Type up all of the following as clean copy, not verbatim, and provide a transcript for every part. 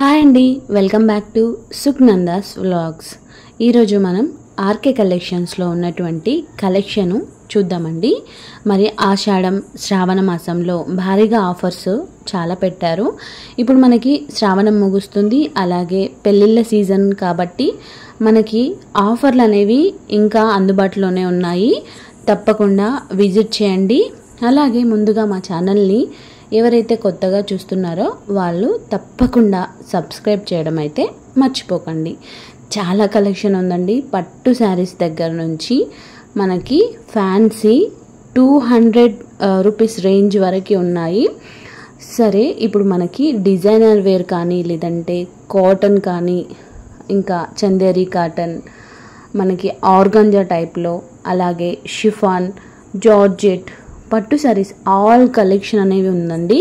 Hi అండి, welcome back to సుఖ్నందాస్ vlogs. ఈరోజు మనం ఆర్కే కలెక్షన్స్లో ఉన్నటువంటి కలెక్షను చూద్దామండి. మరి ఆషాఢం శ్రావణ మాసంలో భారీగా ఆఫర్స్ చాలా పెట్టారు. ఇప్పుడు మనకి శ్రావణం ముగుస్తుంది, అలాగే పెళ్ళిళ్ళ సీజన్ కాబట్టి మనకి ఆఫర్లు అనేవి ఇంకా అందుబాటులోనే ఉన్నాయి. తప్పకుండా విజిట్ చేయండి. అలాగే ముందుగా మా ఛానల్ని ఎవరైతే కొత్తగా చూస్తున్నారో వాళ్ళు తప్పకుండా సబ్స్క్రైబ్ చేయడం అయితే మర్చిపోకండి. చాలా కలెక్షన్ ఉందండి. పట్టు శారీస్ దగ్గర నుంచి మనకి ఫ్యాన్సీ 200 రూపీస్ రేంజ్ వరకు ఉన్నాయి. సరే, ఇప్పుడు మనకి డిజైనర్ వేర్ కానీ లేదంటే కాటన్ కానీ ఇంకా చందేరి కాటన్, మనకి ఆర్గాంజా టైప్లో, అలాగే షిఫాన్, జార్జెట్, పట్టు సారీస్ ఆల్ కలెక్షన్ అనేవి ఉందండి.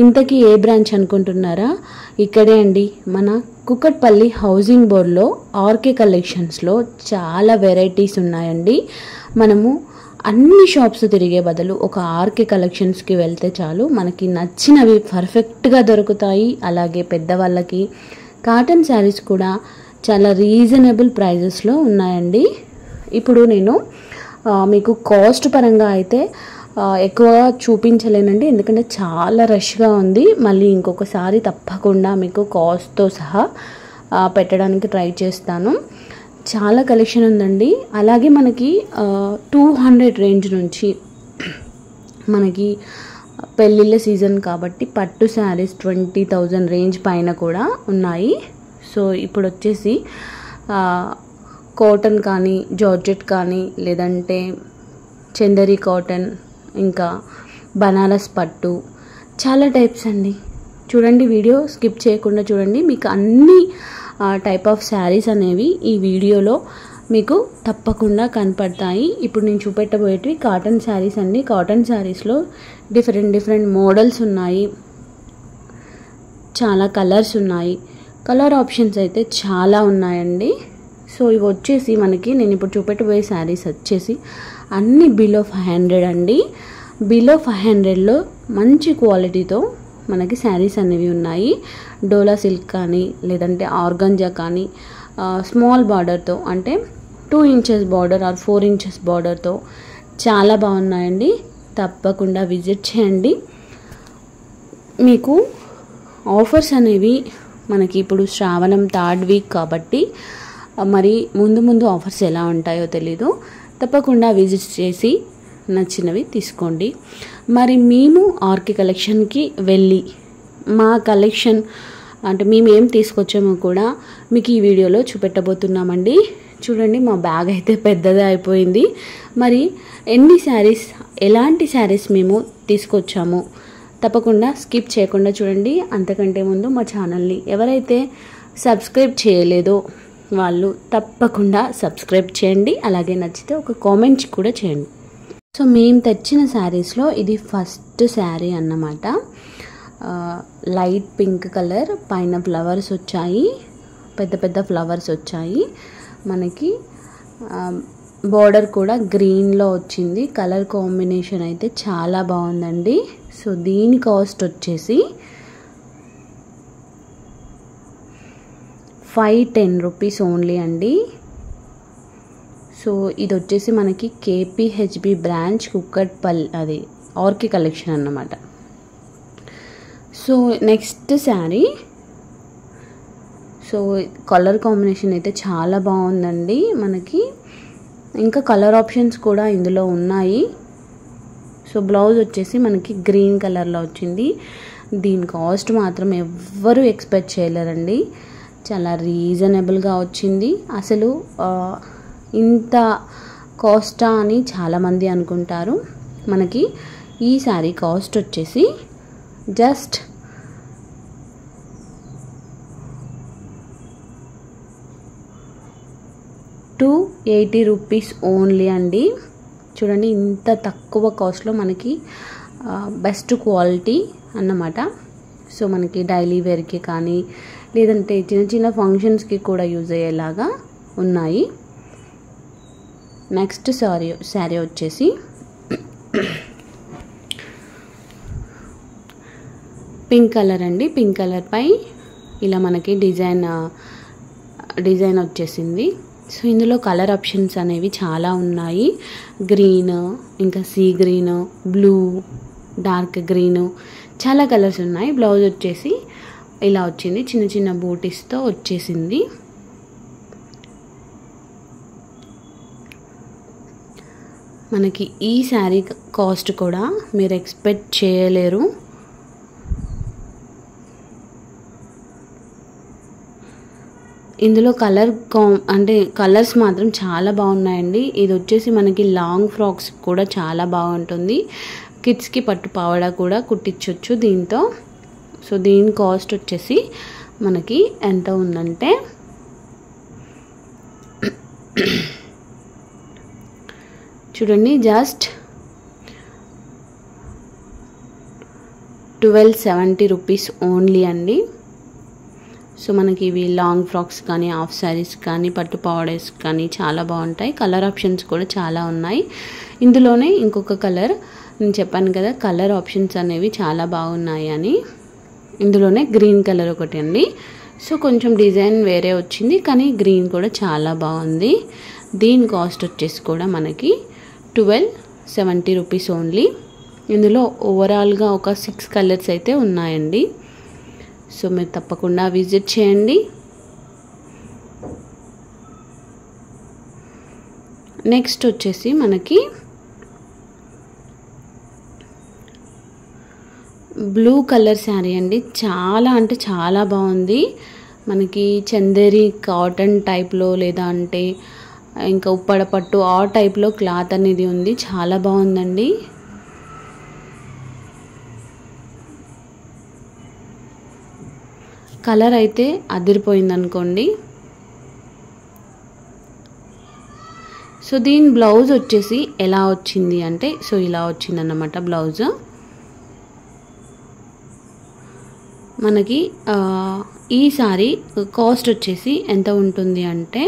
ఇంతకీ ఏ బ్రాంచ్ అనుకుంటున్నారా? ఇక్కడే అండి, మన కుకట్పల్లి హౌసింగ్ బోర్డ్లో ఆర్కే కలెక్షన్స్లో చాలా వెరైటీస్ ఉన్నాయండి. మనము అన్ని షాప్స్ తిరిగే బదులు ఒక ఆర్కే కలెక్షన్స్కి వెళ్తే చాలు, మనకి నచ్చినవి పర్ఫెక్ట్గా దొరుకుతాయి. అలాగే పెద్దవాళ్ళకి కాటన్ శారీస్ కూడా చాలా రీజనబుల్ ప్రైజెస్లో ఉన్నాయండి. ఇప్పుడు నేను మీకు కాస్ట్ పరంగా అయితే ఎక్కువగా చూపించలేనండి, ఎందుకంటే చాలా రష్గా ఉంది. మళ్ళీ ఇంకొకసారి తప్పకుండా మీకు కాస్ట్తో సహా పెట్టడానికి ట్రై చేస్తాను. చాలా కలెక్షన్ ఉందండి. అలాగే మనకి 200 రేంజ్ నుంచి మనకి పెళ్ళిళ్ళ సీజన్ కాబట్టి పట్టు శారీస్ 20,000 రేంజ్ పైన కూడా ఉన్నాయి. సో ఇప్పుడు వచ్చేసి కాటన్ కానీ, జార్జెట్ కానీ, లేదంటే చందేరి కాటన్, ఇంకా బనారస్ పట్టు, చాలా టైప్స్ అండి. చూడండి, వీడియో స్కిప్ చేయకుండా చూడండి. మీకు అన్ని టైప్ ఆఫ్ శారీస్ అనేవి ఈ వీడియోలో మీకు తప్పకుండా కనపడతాయి. ఇప్పుడు నేను చూపెట్టబోయేటివి కాటన్ శారీస్ అండి. కాటన్ శారీస్లో డిఫరెంట్ మోడల్స్ ఉన్నాయి, చాలా కలర్స్ ఉన్నాయి. కలర్ ఆప్షన్స్ అయితే చాలా ఉన్నాయండి. సో ఇవి వచ్చేసి మనకి నేను ఇప్పుడు చూపెట్టబోయే శారీస్ వచ్చేసి అన్నీ బిలో 500 అండి. బిలో 500లో మంచి క్వాలిటీతో మనకి శారీస్ అనేవి ఉన్నాయి. డోలా సిల్క్ కానీ లేదంటే ఆర్గంజా కానీ స్మాల్ బార్డర్తో, అంటే 2 ఇంచెస్ బార్డర్ ఆర్ 4 ఇంచెస్ బార్డర్తో చాలా బాగున్నాయండి. తప్పకుండా విజిట్ చేయండి. మీకు ఆఫర్స్ అనేవి మనకి ఇప్పుడు శ్రావణం 3rd వీక్ కాబట్టి మరి ముందు ఆఫర్స్ ఎలా ఉంటాయో తెలీదు. తప్పకుండా విజిట్ చేసి నచ్చినవి తీసుకోండి. మరి మేము ఆర్కే కలెక్షన్కి వెళ్ళి మా కలెక్షన్ అంటే మేము ఏం తీసుకొచ్చామో కూడా మీకు ఈ వీడియోలో చూపెట్టబోతున్నామండి. చూడండి, మా బ్యాగ్ అయితే పెద్దదే అయిపోయింది. మరి ఎన్ని శారీస్, ఎలాంటి శారీస్ మేము తీసుకొచ్చాము తప్పకుండా స్కిప్ చేయకుండా చూడండి. అంతకంటే ముందు మా ఛానల్ని ఎవరైతే సబ్స్క్రైబ్ చేయలేదో వాళ్ళు తప్పకుండా సబ్స్క్రైబ్ చేయండి. అలాగే నచ్చితే ఒక కామెంట్ కూడా చేయండి. సో మేము తెచ్చిన శారీస్లో ఇది ఫస్ట్ శారీ అన్నమాట. లైట్ పింక్ కలర్, పైన ఫ్లవర్స్ వచ్చాయి, పెద్ద ఫ్లవర్స్ వచ్చాయి. మనకి బార్డర్ కూడా గ్రీన్లో వచ్చింది. కలర్ కాంబినేషన్ అయితే చాలా బాగుందండి. సో దీని కాస్ట్ వచ్చేసి 510 రూపీస్ ఓన్లీ అండి. సో ఇది వచ్చేసి మనకి కేపీహెచ్బి బ్రాంచ్ కుక్కట్పల్లి, అది ఆర్కే కలెక్షన్ అన్నమాట. So next sari, so colour combination అయితే చాలా బాగుందండి. మనకి ఇంకా కలర్ ఆప్షన్స్ కూడా ఇందులో ఉన్నాయి. సో బ్లౌజ్ వచ్చేసి మనకి గ్రీన్ కలర్లో వచ్చింది. దీని కాస్ట్ మాత్రం ఎవ్వరూ ఎక్స్పెక్ట్ చేయలేరండి. చాలా రీజనబుల్గా వచ్చింది. అసలు ఇంత కాస్టా అని చాలామంది అనుకుంటారు. మనకి ఈ శారీ కాస్ట్ వచ్చేసి జస్ట్ 280 రూపీస్ ఓన్లీ అండి. చూడండి, ఇంత తక్కువ కాస్ట్లో మనకి బెస్ట్ క్వాలిటీ అన్నమాట. సో మనకి డైలీ వేర్కి కానీ లేదంటే చిన్న ఫంక్షన్స్కి కూడా యూజ్ అయ్యేలాగా ఉన్నాయి. నెక్స్ట్ శారీ వచ్చేసి పింక్ కలర్ అండి. పింక్ కలర్ పై ఇలా మనకి డిజైన్ వచ్చేసింది. సో ఇందులో కలర్ ఆప్షన్స్ అనేవి చాలా ఉన్నాయి. గ్రీన్, ఇంకా sea green, blue, dark green, చాలా కలర్స్ ఉన్నాయి. బ్లౌజ్ వచ్చేసి ఇలా వచ్చింది, చిన్న చిన్న బూటీస్తో వచ్చేసింది. మనకి ఈ శారీ కాస్ట్ కూడా మీరు ఎక్స్పెక్ట్ చేయలేరు. ఇందులో కలర్స్ మాత్రం చాలా బాగున్నాయండి. ఇది వచ్చేసి మనకి లాంగ్ ఫ్రాక్స్ కూడా చాలా బాగుంటుంది. కిడ్స్కి పట్టు పావడా కూడా కుట్టించవచ్చు దీంతో. సో దీని కాస్ట్ వచ్చేసి మనకి ఎంత ఉందంటే చూడండి, జస్ట్ 1270 రూపీస్ ఓన్లీ అండి. సో మనకి ఇవి లాంగ్ ఫ్రాక్స్ కానీ, హాఫ్ శారీస్ కానీ, పట్టు పావడేస్ కానీ చాలా బాగుంటాయి. కలర్ ఆప్షన్స్ కూడా చాలా ఉన్నాయి. ఇందులోనే ఇంకొక కలర్ నేను చెప్పాను కదా, కలర్ ఆప్షన్స్ అనేవి చాలా బాగున్నాయి అని. ఇందులోనే గ్రీన్ కలర్ ఒకటి అండి. సో కొంచెం డిజైన్ వేరే వచ్చింది, కానీ గ్రీన్ కూడా చాలా బాగుంది. దీని కాస్ట్ వచ్చేసి కూడా మనకి 1270 రూపీస్ ఓన్లీ. ఇందులో ఓవరాల్గా ఒక 6 కలర్స్ అయితే ఉన్నాయండి. సో మీరు తప్పకుండా విజిట్ చేయండి. నెక్స్ట్ వచ్చేసి మనకి బ్లూ కలర్ శారీ అండి. చాలా అంటే చాలా బాగుంది. మనకి చందేరి కాటన్ టైప్లో, లేదా అంటే ఇంకా ఉప్పడ పట్టు ఆ టైప్లో క్లాత్ అనేది ఉంది. చాలా బాగుందండి. కలర్ అయితే అదిరిపోయింది అనుకోండి. సో దీని బ్లౌజ్ వచ్చేసి ఎలా వచ్చింది అంటే, సో ఇలా వచ్చిందన్నమాట బ్లౌజ్. మనకి ఈ సారీ కాస్ట్ వచ్చేసి ఎంత ఉంటుంది అంటే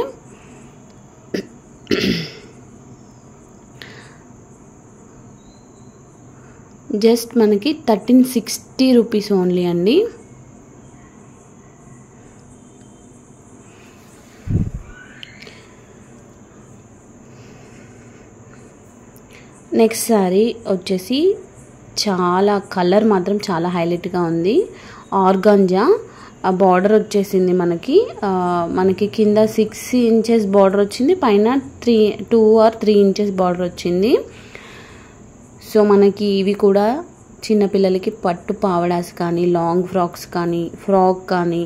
జస్ట్ మనకి 1360 రూపీస్ ఓన్లీ అండి. నెక్స్ట్ సారీ వచ్చేసి చాలా కలర్ మాత్రం చాలా హైలైట్గా ఉంది. ఆర్గాంజా బార్డర్ వచ్చేసింది మనకి కింద 6 ఇంచెస్ బార్డర్ వచ్చింది, పైన 2 or 3 ఇంచెస్ బార్డర్ వచ్చింది. సో మనకి ఇవి కూడా చిన్నపిల్లలకి పట్టు పావడాస్ కానీ, లాంగ్ ఫ్రాక్స్ కానీ, ఫ్రాక్ కానీ,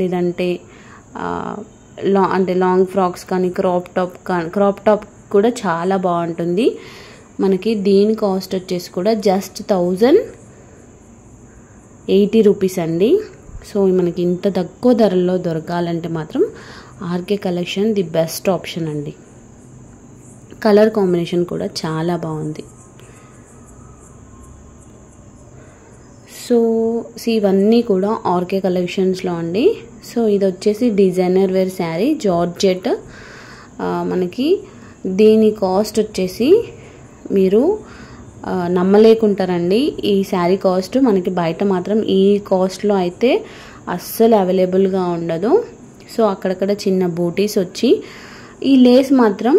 లేదంటే లాంగ్ ఫ్రాక్స్ కానీ, క్రాప్ టాప్ కూడా చాలా బాగుంటుంది. మనకి దీని కాస్ట్ వచ్చేసి కూడా జస్ట్ 1080 రూపీస్ అండి. సో మనకి ఇంత తక్కువ ధరల్లో దొరకాలంటే మాత్రం RK collection the best option అండి. కలర్ కాంబినేషన్ కూడా చాలా బాగుంది. సో ఇవన్నీ కూడా ఆర్కే కలెక్షన్స్లో అండి. సో ఇది వచ్చేసి డిజైనర్ వేర్ శారీ, జార్జెట్. మనకి దీని కాస్ట్ వచ్చేసి మీరు నమ్మలేకుంటారండి. ఈ శారీ కాస్ట్ మనకి బయట మాత్రం ఈ కాస్ట్లో అయితే అస్సలు అవైలబుల్గా ఉండదు. సో అక్కడక్కడ చిన్న బూటీస్ వచ్చి, ఈ లేస్ మాత్రం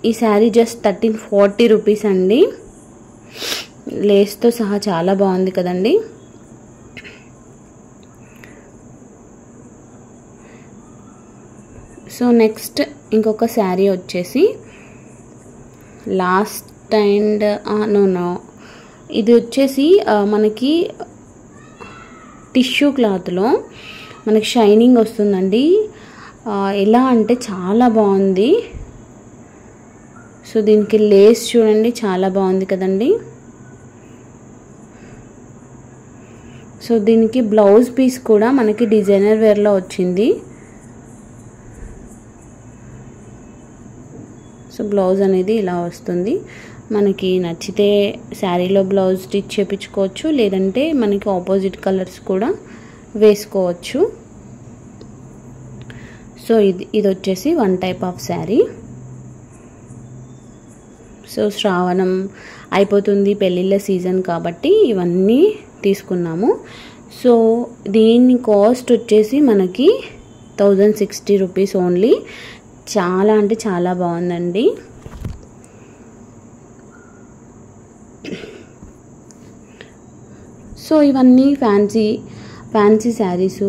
ఈ శారీ జస్ట్ 1340 రూపీస్ అండి. లేస్తో సహా చాలా బాగుంది కదండి. సో నెక్స్ట్ ఇంకొక శారీ వచ్చేసి ఇది వచ్చేసి మనకి టిష్యూ క్లాత్లో మనకి షైనింగ్ వస్తుందండి. ఎలా అంటే చాలా బాగుంది. సో దీనికి లేస్ చూడండి, చాలా బాగుంది కదండి. సో దీనికి బ్లౌజ్ పీస్ కూడా మనకి డిజైనర్ వేర్లో వచ్చింది. సో బ్లౌజ్ అనేది ఇలా వస్తుంది. మనకి నచ్చితే శారీలో బ్లౌజ్ స్టిచ్ చేయించుకోవచ్చు, లేదంటే మనకి ఆపోజిట్ కలర్స్ కూడా వేసుకోవచ్చు. సో ఇది వచ్చేసి one type of sari. So శ్రావణం అయిపోతుంది, పెళ్ళిళ్ళ సీజన్ కాబట్టి ఇవన్నీ తీసుకున్నాము. సో దీని కాస్ట్ వచ్చేసి మనకి 1060 రూపీస్ ఓన్లీ. చాలా అంటే చాలా బాగుందండి. సో ఇవన్నీ fancy saris,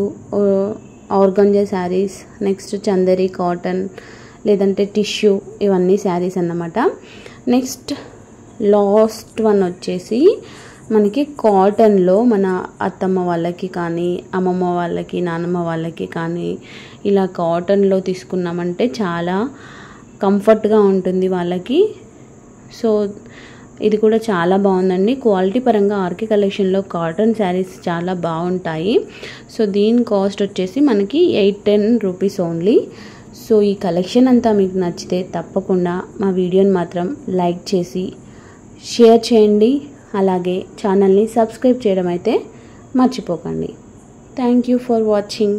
organza saris, next Chanderi cotton లేదంటే టిష్యూ, ఇవన్నీ శారీస్ అన్నమాట. నెక్స్ట్ లాస్ట్ వన్ వచ్చేసి మనకి కాటన్లో మన అత్తమ్మ వాళ్ళకి కానీ, అమ్మమ్మ వాళ్ళకి, నానమ్మ వాళ్ళకి కానీ ఇలా కాటన్లో తీసుకున్నామంటే చాలా కంఫర్ట్గా ఉంటుంది వాళ్ళకి. సో ఇది కూడా చాలా బాగుందండి. క్వాలిటీ పరంగా ఆర్కే కలెక్షన్లో కాటన్ శారీస్ చాలా బాగుంటాయి. సో దీని కాస్ట్ వచ్చేసి మనకి 810 రూపీస్ ఓన్లీ. సో ఈ కలెక్షన్ అంతా మీకు నచ్చితే తప్పకుండా మా వీడియోని మాత్రం లైక్ చేసి షేర్ చేయండి. అలాగే ఛానల్ని సబ్స్క్రైబ్ చేయడం అయితే మర్చిపోకండి. Thank you for watching.